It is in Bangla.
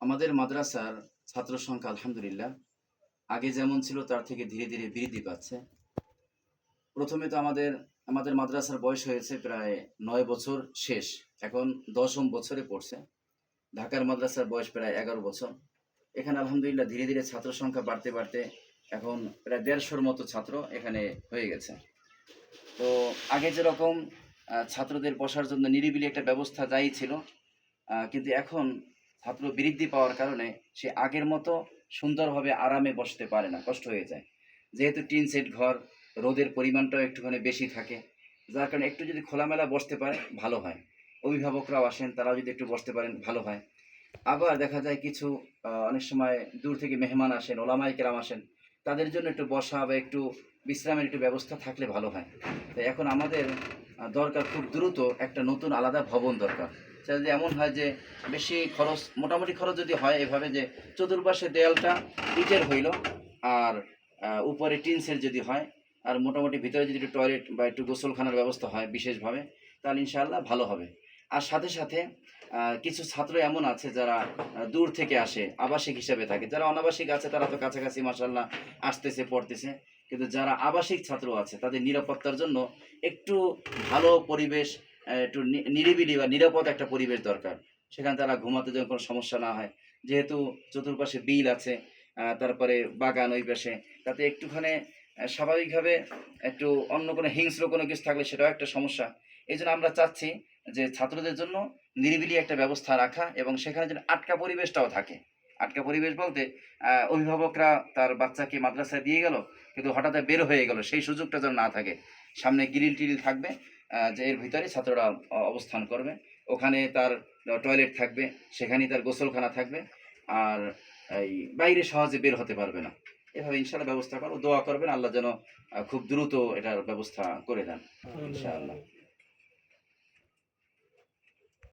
আমাদের মাদ্রাসার ছাত্র সংখ্যা আলহামদুলিল্লাহ আগে যেমন ছিল তার থেকে ধীরে ধীরে বৃদ্ধি পাচ্ছে। প্রথমে তো আমাদের আমাদের মাদ্রাসার বয়স হয়েছে প্রায় 9 বছর শেষ, এখন 10ম বছরে পড়ছে। ঢাকার মাদ্রাসার বয়স প্রায় 11 বছর। এখানে আলহামদুলিল্লাহ ধীরে ধীরে ছাত্র সংখ্যা বাড়তে বাড়তে এখন প্রায় 150-র মতো ছাত্র এখানে হয়ে গেছে। তো আগে যেরকম ছাত্রদের বসার জন্য নিরিবিলি একটা ব্যবস্থা যাই ছিল, কিন্তু এখন ছাত্র বৃদ্ধি পাওয়ার কারণে সে আগের মতো সুন্দরভাবে আরামে বসতে পারে না, কষ্ট হয়ে যায়। যেহেতু টিন সেট ঘর, রোদের পরিমাণটাও একটুখানি বেশি থাকে, যার কারণে একটু যদি খোলামেলা বসতে পারে ভালো হয়। অভিভাবকরাও আসেন, তারাও যদি একটু বসতে পারেন ভালো হয়। আবার দেখা যায় কিছু অনেক সময় দূর থেকে মেহমান আসেন, ওলামায়ে কেরাম আসেন, তাদের জন্য একটু বসা বা একটু বিশ্রামের একটু ব্যবস্থা থাকলে ভালো হয়। তো এখন আমাদের দরকার খুব দ্রুত একটা নতুন আলাদা ভবন দরকার। সেটা যদি এমন হয় যে বেশি খরচ, মোটামুটি খরচ যদি হয় এভাবে যে চতুর্পাশে দেয়ালটা ইটের হইল, আর উপরে টিন সেট যদি হয়, আর মোটামুটি ভিতরে যদি একটু টয়লেট বা একটু গোসলখানার ব্যবস্থা হয় বিশেষভাবে, তাহলে ইনশাআল্লাহ ভালো হবে। আর সাথে সাথে কিছু ছাত্র এমন আছে যারা দূর থেকে আসে, আবাসিক হিসাবে থাকে। যারা অনাবাসিক আছে তারা তো কাছাকাছি মাশাআল্লাহ আসতেছে, পড়তেছে। কিন্তু যারা আবাসিক ছাত্র আছে তাদের নিরাপত্তার জন্য একটু ভালো পরিবেশ, একটু নিরিবিলি বা নিরাপদ একটা পরিবেশ দরকার। সেখানে তারা ঘুমাতে যেন কোনো সমস্যা না হয়। যেহেতু চতুর্পাশে বিল আছে, তারপরে বাগান ওই পাশে, তাতে একটুখানি স্বাভাবিকভাবে একটু অন্য কোনো হিংস্র কোনো কিছু থাকলে সেটাও একটা সমস্যা। এইজন্য আমরা চাচ্ছি যে ছাত্রদের জন্য নিরিবিলি একটা ব্যবস্থা রাখা, এবং সেখানে যেন আটকা পরিবেশটাও থাকে। আটকা পরিবেশ বলতে অভিভাবকরা তার বাচ্চাকে মাদ্রাসায় দিয়ে গেল, কিন্তু হঠাৎ বের হয়ে গেল, সেই সুযোগটা যেন না থাকে। সামনে গ্রিল টিরিল থাকবে, যে এর ভিতরে ছাত্ররা অবস্থান করবে। ওখানে তার টয়লেট থাকবে, সেখানেই তার গোসলখানা থাকবে। আর এই বাইরে সহজে বের হতে পারবে না। এভাবে ইনশাআল্লাহ ব্যবস্থা করো, দোয়া করবেন আল্লাহ যেন খুব দ্রুত এটার ব্যবস্থা করে দেন ইনশাআল্লাহ।